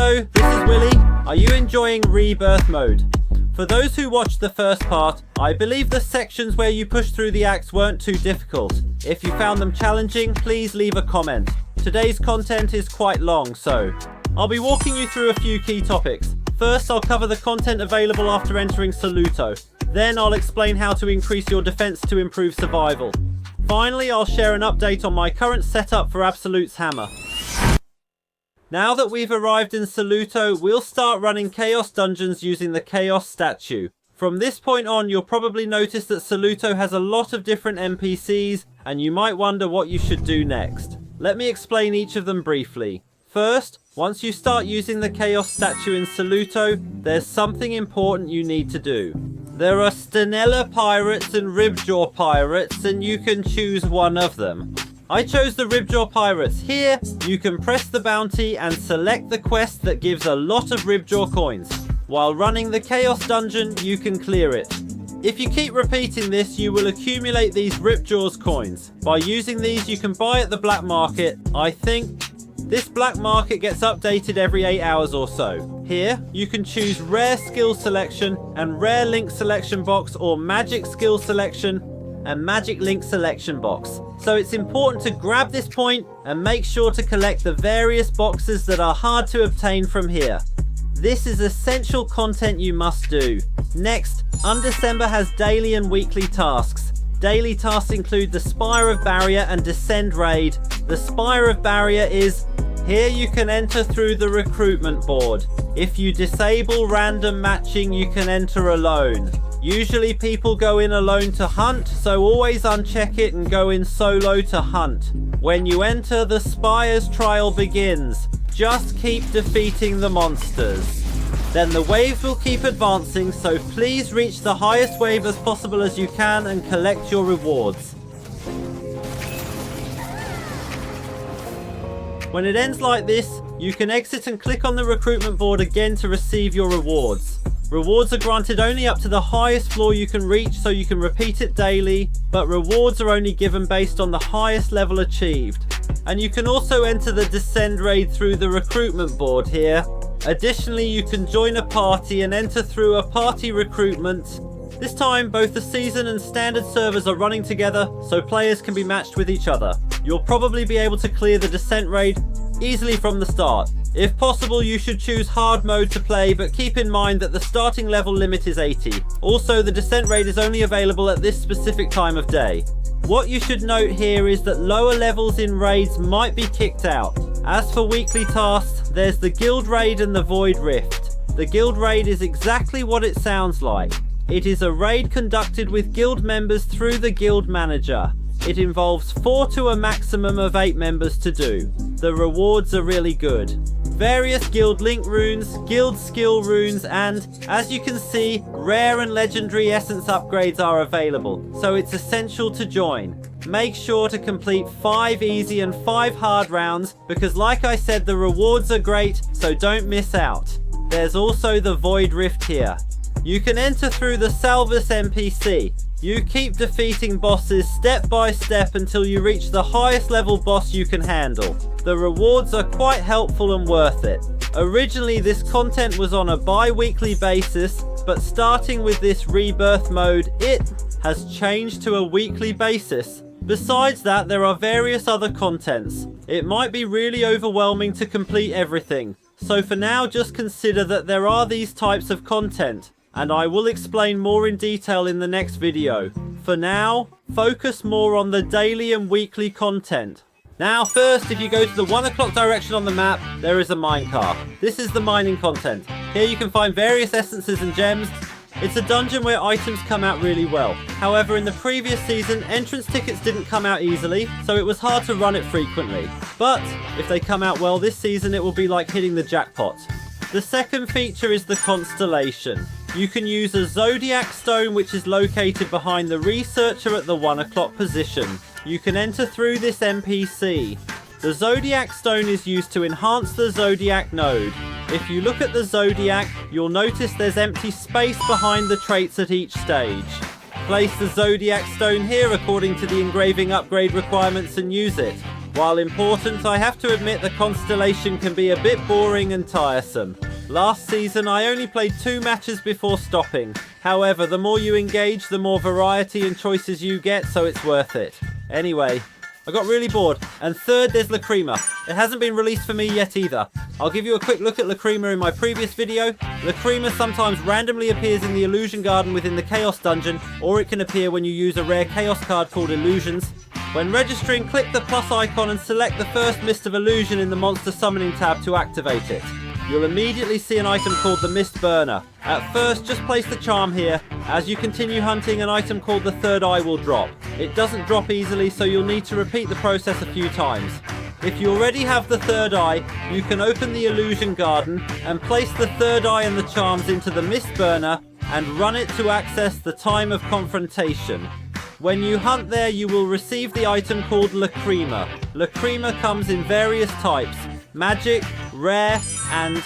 Hello, this is Willy. Are you enjoying Rebirth mode? For those who watched the first part, I believe the sections where you push through the acts weren't too difficult. If you found them challenging, please leave a comment. Today's content is quite long, so I'll be walking you through a few key topics. First, I'll cover the content available after entering Saluto. Then I'll explain how to increase your defense to improve survival. Finally, I'll share an update on my current setup for Absolute's hammer. Now that we've arrived in Saluto, we'll start running Chaos dungeons using the Chaos statue. From this point on, you'll probably notice that Saluto has a lot of different NPCs, and you might wonder what you should do next. Let me explain each of them briefly. First, once you start using the Chaos statue in Saluto, there's something important you need to do. There are Stenella pirates and Ribjaw pirates, and you can choose one of them. I chose the Ribjaw pirates. Here, you can press the bounty and select the quest that gives a lot of Ribjaw coins. While running the Chaos dungeon, you can clear it. If you keep repeating this, you will accumulate these Ribjaw's coins. By using these, you can buy at the black market. I think this black market gets updated every 8 hours or so. Here, you can choose rare skill selection and rare link selection box, or magic skill selection and magic link selection box. So it's important to grab this point and make sure to collect the various boxes that are hard to obtain from here. This is essential content you must do. Next, Undecember has daily and weekly tasks. Daily tasks include the Spire of Barrier and Descend raid. The Spire of Barrier is here. You can enter through the recruitment board. If you disable random matching, you can enter alone. Usually people go in alone to hunt, so always uncheck it and go in solo to hunt. When you enter, the Spire's trial begins. Just keep defeating the monsters. Then the waves will keep advancing, so please reach the highest wave as possible as you can and collect your rewards. When it ends like this, you can exit and click on the recruitment board again to receive your rewards. Rewards are granted only up to the highest floor you can reach, so you can repeat it daily, but rewards are only given based on the highest level achieved. And you can also enter the Descend raid through the recruitment board here. Additionally, you can join a party and enter through a party recruitment. This time, both the season and standard servers are running together, so players can be matched with each other. You'll probably be able to clear the Descent raid easily from the start. If possible, you should choose hard mode to play, but keep in mind that the starting level limit is 80. Also, the Descent raid is only available at this specific time of day. What you should note here is that lower levels in raids might be kicked out. As for weekly tasks, there's the Guild Raid and the Void Rift. The Guild Raid is exactly what it sounds like. It is a raid conducted with guild members through the guild manager. It involves 4 to a maximum of 8 members to do. The rewards are really good. Various guild link runes, guild skill runes, and, as you can see, rare and legendary essence upgrades are available, so it's essential to join. Make sure to complete 5 easy and 5 hard rounds, because like I said, the rewards are great, so don't miss out. There's also the Void Rift here. You can enter through the Salvus NPC. You keep defeating bosses step by step until you reach the highest level boss you can handle. The rewards are quite helpful and worth it. Originally, this content was on a bi-weekly basis, but starting with this Rebirth mode, it has changed to a weekly basis. Besides that, there are various other contents. It might be really overwhelming to complete everything. So for now, just consider that there are these types of content, and I will explain more in detail in the next video. For now, focus more on the daily and weekly content. Now first, if you go to the 1 o'clock direction on the map, there is a minecart. This is the mining content. Here you can find various essences and gems. It's a dungeon where items come out really well. However, in the previous season, entrance tickets didn't come out easily, so it was hard to run it frequently. But if they come out well this season, it will be like hitting the jackpot. The second feature is the Constellation. You can use a zodiac stone, which is located behind the researcher at the 1 o'clock position. You can enter through this NPC. The zodiac stone is used to enhance the zodiac node. If you look at the zodiac, you'll notice there's empty space behind the traits at each stage. Place the zodiac stone here according to the engraving upgrade requirements and use it. While important, I have to admit the Constellation can be a bit boring and tiresome. Last season I only played 2 matches before stopping. However, the more you engage, the more variety and choices you get, so it's worth it. Anyway, I got really bored. And third, there's Lacrima. It hasn't been released for me yet either. I'll give you a quick look at Lacrima in my previous video. Lacrima sometimes randomly appears in the Illusion Garden within the Chaos Dungeon, or it can appear when you use a rare Chaos card called Illusions. When registering, click the plus icon and select the first Mist of Illusion in the Monster Summoning tab to activate it. You'll immediately see an item called the Mist Burner. At first, just place the charm here. As you continue hunting, an item called the Third Eye will drop. It doesn't drop easily, so you'll need to repeat the process a few times. If you already have the Third Eye, you can open the Illusion Garden and place the Third Eye and the charms into the Mist Burner and run it to access the Time of Confrontation. When you hunt there, you will receive the item called Lacrima. Lacrima comes in various types: magic, rare, and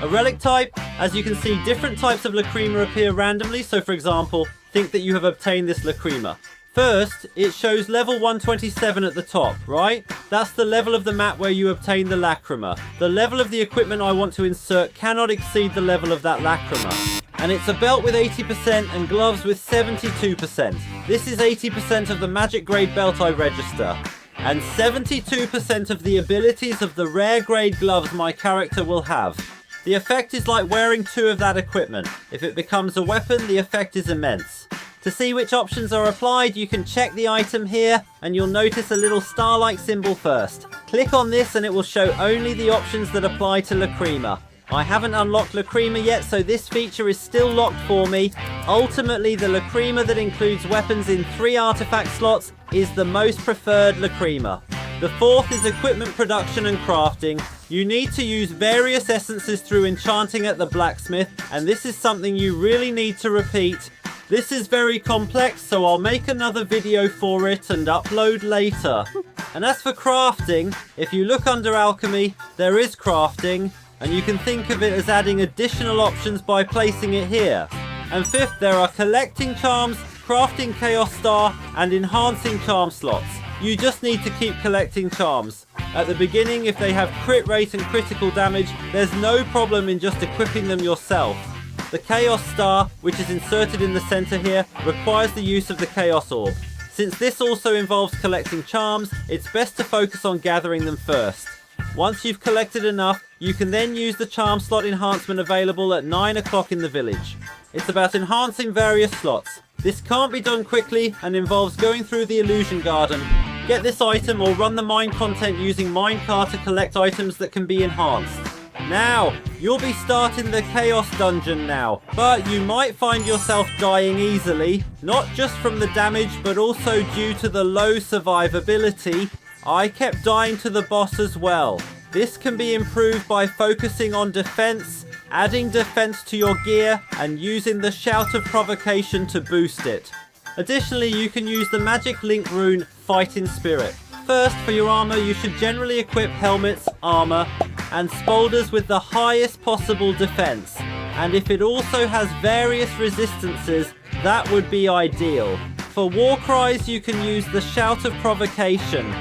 a relic type. As you can see, different types of Lacrima appear randomly, so for example, think that you have obtained this Lacrima. First, it shows level 127 at the top, right? That's the level of the map where you obtain the Lacrima. The level of the equipment I want to insert cannot exceed the level of that Lacrima. And it's a belt with 80% and gloves with 72%. This is 80% of the magic grade belt I register, and 72% of the abilities of the rare grade gloves my character will have. The effect is like wearing 2 of that equipment. If it becomes a weapon, the effect is immense. To see which options are applied, you can check the item here, and you'll notice a little star-like symbol first. Click on this and it will show only the options that apply to Lacrima. I haven't unlocked Lacrima yet, so this feature is still locked for me. Ultimately, the Lacrima that includes weapons in 3 artifact slots is the most preferred Lacrima. The fourth is equipment production and crafting. You need to use various essences through enchanting at the blacksmith, and this is something you really need to repeat. This is very complex, so I'll make another video for it and upload later. And as for crafting, if you look under alchemy, there is crafting, and you can think of it as adding additional options by placing it here. And fifth, there are collecting charms, crafting chaos star, and enhancing charm slots. You just need to keep collecting charms. At the beginning, if they have crit rate and critical damage, there's no problem in just equipping them yourself. The chaos star, which is inserted in the center here, requires the use of the chaos orb. Since this also involves collecting charms, it's best to focus on gathering them first. Once you've collected enough, you can then use the charm slot enhancement available at 9 o'clock in the village. It's about enhancing various slots. This can't be done quickly and involves going through the Illusion Garden. Get this item or run the mine content using minecart to collect items that can be enhanced. Now, you'll be starting the Chaos Dungeon now, but you might find yourself dying easily, not just from the damage but also due to the low survivability. I kept dying to the boss as well. This can be improved by focusing on defense, adding defense to your gear, and using the Shout of Provocation to boost it. Additionally, you can use the magic link rune Fighting Spirit. First, for your armor, you should generally equip helmets, armor, and spolders with the highest possible defense. And if it also has various resistances, that would be ideal. For war cries, you can use the Shout of Provocation.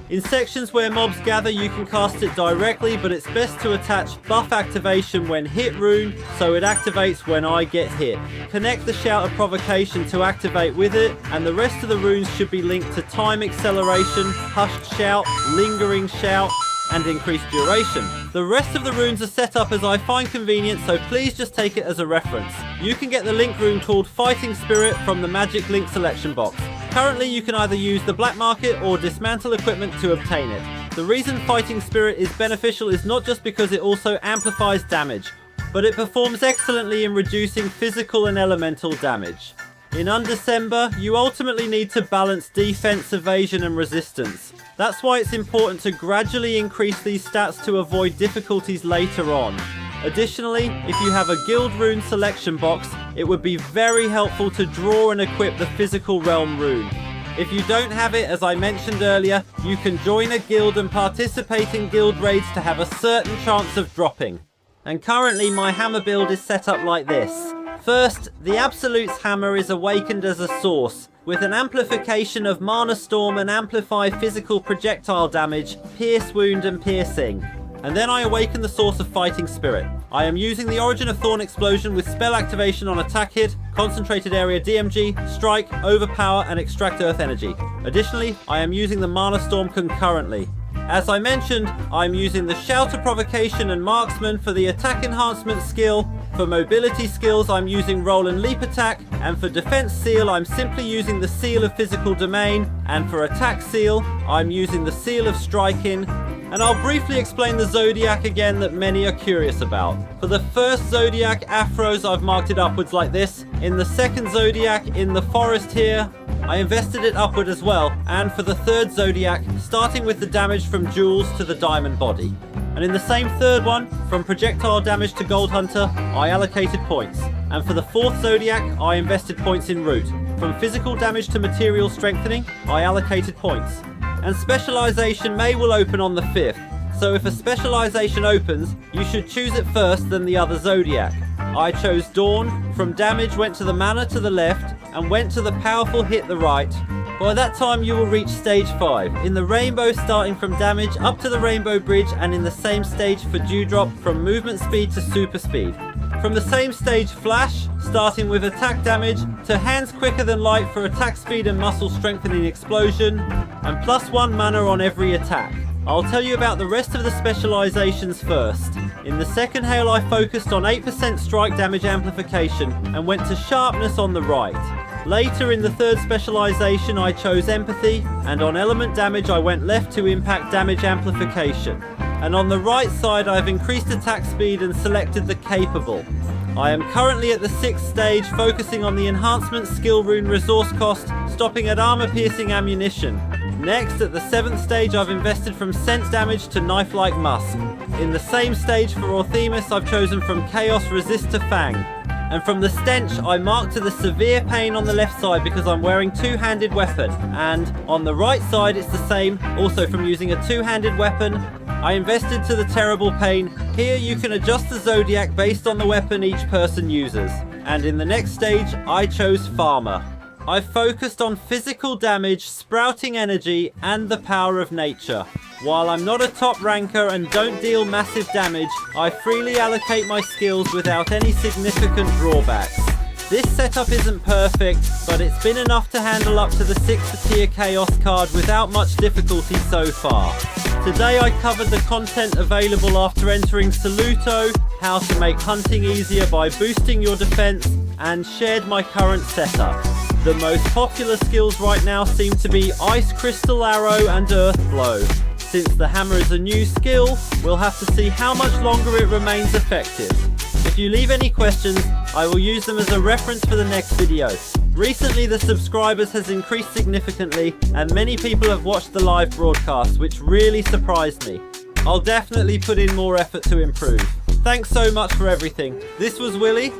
In sections where mobs gather, you can cast it directly, but it's best to attach buff activation when hit rune, so it activates when I get hit. Connect the Shout of Provocation to activate with it, and the rest of the runes should be linked to time acceleration, hushed shout, lingering shout, and increased duration. The rest of the runes are set up as I find convenient, so please just take it as a reference. You can get the link rune called Fighting Spirit from the Magic Link selection box. Currently, you can either use the black market or dismantle equipment to obtain it. The reason Fighting Spirit is beneficial is not just because it also amplifies damage, but it performs excellently in reducing physical and elemental damage. In Undecember, you ultimately need to balance defense, evasion, and resistance. That's why it's important to gradually increase these stats to avoid difficulties later on. Additionally, if you have a guild rune selection box, it would be very helpful to draw and equip the physical realm rune. If you don't have it, as I mentioned earlier, you can join a guild and participate in guild raids to have a certain chance of dropping. And currently my hammer build is set up like this. First, the Absolute's hammer is awakened as a source, with an amplification of Mana Storm and amplify physical projectile damage, pierce wound and piercing. And then I awaken the source of Fighting Spirit. I am using the Origin of Thorn Explosion with spell activation on attack hit, concentrated area DMG, strike, overpower and extract earth energy. Additionally, I am using the Mana Storm concurrently. As I mentioned, I'm using the Shout of Provocation and Marksman for the attack enhancement skill. For mobility skills, I'm using Roll and Leap Attack, and for defense seal, I'm simply using the Seal of Physical Domain, and for attack seal, I'm using the Seal of Striking. And I'll briefly explain the zodiac again that many are curious about. For the first zodiac Afros, I've marked it upwards like this. In the second zodiac, in the forest here, I invested it upward as well. And for the third zodiac, starting with the damage from jewels to the diamond body. And in the same third one, from projectile damage to Gold Hunter, I allocated points. And for the fourth zodiac, I invested points in root. From physical damage to material strengthening, I allocated points. And specialization will open on the 5th, so if a specialization opens, you should choose it first than the other zodiac. I chose Dawn, from damage went to the mana to the left, and went to the powerful hit the right. By that time you will reach stage 5, in the rainbow starting from damage up to the rainbow bridge, and in the same stage for Dewdrop from movement speed to super speed. From the same stage Flash, starting with attack damage, to hands quicker than light for attack speed and muscle strengthening explosion, and +1 mana on every attack. I'll tell you about the rest of the specializations first. In the second hail I focused on 8% strike damage amplification and went to sharpness on the right. Later in the third specialization I chose empathy, and on element damage I went left to impact damage amplification. And on the right side I've increased attack speed and selected the capable. I am currently at the 6th stage, focusing on the enhancement skill rune resource cost, stopping at armor piercing ammunition. Next, at the 7th stage I've invested from sense damage to knife-like musk. In the same stage for Orthemus I've chosen from chaos resist to fang. And from the stench I marked to the severe pain on the left side because I'm wearing two-handed weapon, and on the right side it's the same, also from using a two-handed weapon. I invested to the terrible pain. Here you can adjust the zodiac based on the weapon each person uses. And in the next stage I chose farmer. I focused on physical damage, sprouting energy and the power of nature. While I'm not a top ranker and don't deal massive damage, I freely allocate my skills without any significant drawbacks. This setup isn't perfect, but it's been enough to handle up to the 6th tier Chaos card without much difficulty so far. Today I covered the content available after entering Saluto, how to make hunting easier by boosting your defense, and shared my current setup. The most popular skills right now seem to be Ice Crystal Arrow and Earth Blow. Since the hammer is a new skill, we'll have to see how much longer it remains effective. If you leave any questions, I will use them as a reference for the next video. Recently the subscribers has increased significantly and many people have watched the live broadcast, which really surprised me. I'll definitely put in more effort to improve. Thanks so much for everything. This was Willy.